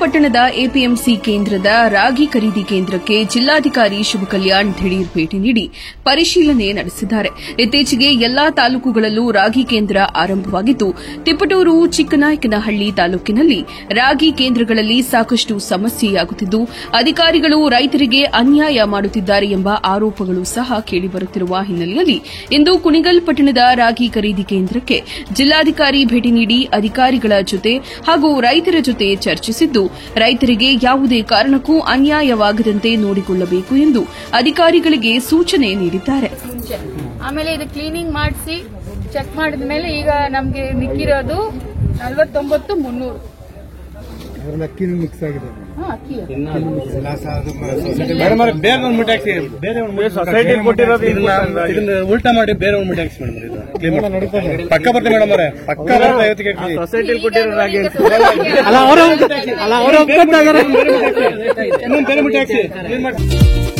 ಪಟ್ಟಣದ ಎಪಿಎಂಸಿ ಕೇಂದ್ರದ ರಾಗಿ ಖರೀದಿ ಕೇಂದ್ರಕ್ಕೆ ಜಿಲ್ಲಾಧಿಕಾರಿ ಶುಭ ಕಲ್ಯಾಣ್ ದಿಢೀರ್ ಭೇಟಿ ನೀಡಿ ಪರಿಶೀಲನೆ ನಡೆಸಿದ್ದಾರೆ. ಇತ್ತೀಚೆಗೆ ಎಲ್ಲಾ ತಾಲೂಕುಗಳಲ್ಲೂ ರಾಗಿ ಕೇಂದ್ರ ಆರಂಭವಾಗಿದ್ದು, ತಿಪಟೂರು, ಚಿಕ್ಕನಾಯಕನಹಳ್ಳಿ ತಾಲೂಕಿನಲ್ಲಿ ರಾಗಿ ಕೇಂದ್ರಗಳಲ್ಲಿ ಸಾಕಷ್ಟು ಸಮಸ್ಯೆಯಾಗುತ್ತಿದ್ದು, ಅಧಿಕಾರಿಗಳು ರೈತರಿಗೆ ಅನ್ಯಾಯ ಮಾಡುತ್ತಿದ್ದಾರೆ ಎಂಬ ಆರೋಪಗಳು ಸಹ ಕೇಳಿಬರುತ್ತಿರುವ ಹಿನ್ನೆಲೆಯಲ್ಲಿ ಇಂದು ಕುಣಿಗಲ್ ಪಟ್ಟಣದ ರಾಗಿ ಖರೀದಿ ಕೇಂದ್ರಕ್ಕೆ ಜಿಲ್ಲಾಧಿಕಾರಿ ಭೇಟಿ ನೀಡಿ ಅಧಿಕಾರಿಗಳ ಜೊತೆ ಹಾಗೂ ರೈತರ ಜೊತೆ ಚರ್ಚಿಸಿದ್ದು, ರೈತರಿಗೆ ಯಾವುದೇ ಕಾರಣಕ್ಕೂ ಅನ್ಯಾಯವಾಗದಂತೆ ನೋಡಿಕೊಳ್ಳಬೇಕು ಎಂದು ಅಧಿಕಾರಿಗಳಿಗೆ ಸೂಚನೆ ನೀಡಿದ್ದಾರೆ. ಆಮೇಲೆ ಇದು ಕ್ಲೀನಿಂಗ್ ಮಾಡಿಸಿ ಚೆಕ್ ಮಾಡಿದ ಮೇಲೆ ಈಗ ನಮಗೆ ಮಿಕ್ಕಿರೋದು 49,300. ಅಕ್ಕಿನೂ ಮಿಕ್ಸ್ ಆಗಿದೆ. ಸೊಸೈಟಿ ಕೊಟ್ಟಿರೋದು ಉಲ್ಟಾ ಮಾಡಿ ಬೇರೆ ಒಂದು ಟ್ಯಾಕ್ಸ್ ಮೇಡಮ್ ಪಕ್ಕ ಬರ್ತೀವಿ ಮೇಡಮ್ ಅವರೇ ಪಕ್ಕ ಸೊಸೈಟಿ ಕೊಟ್ಟಿರೋದಾಗಿ ಬೇರೆ ಟ್ಯಾಕ್ಸ್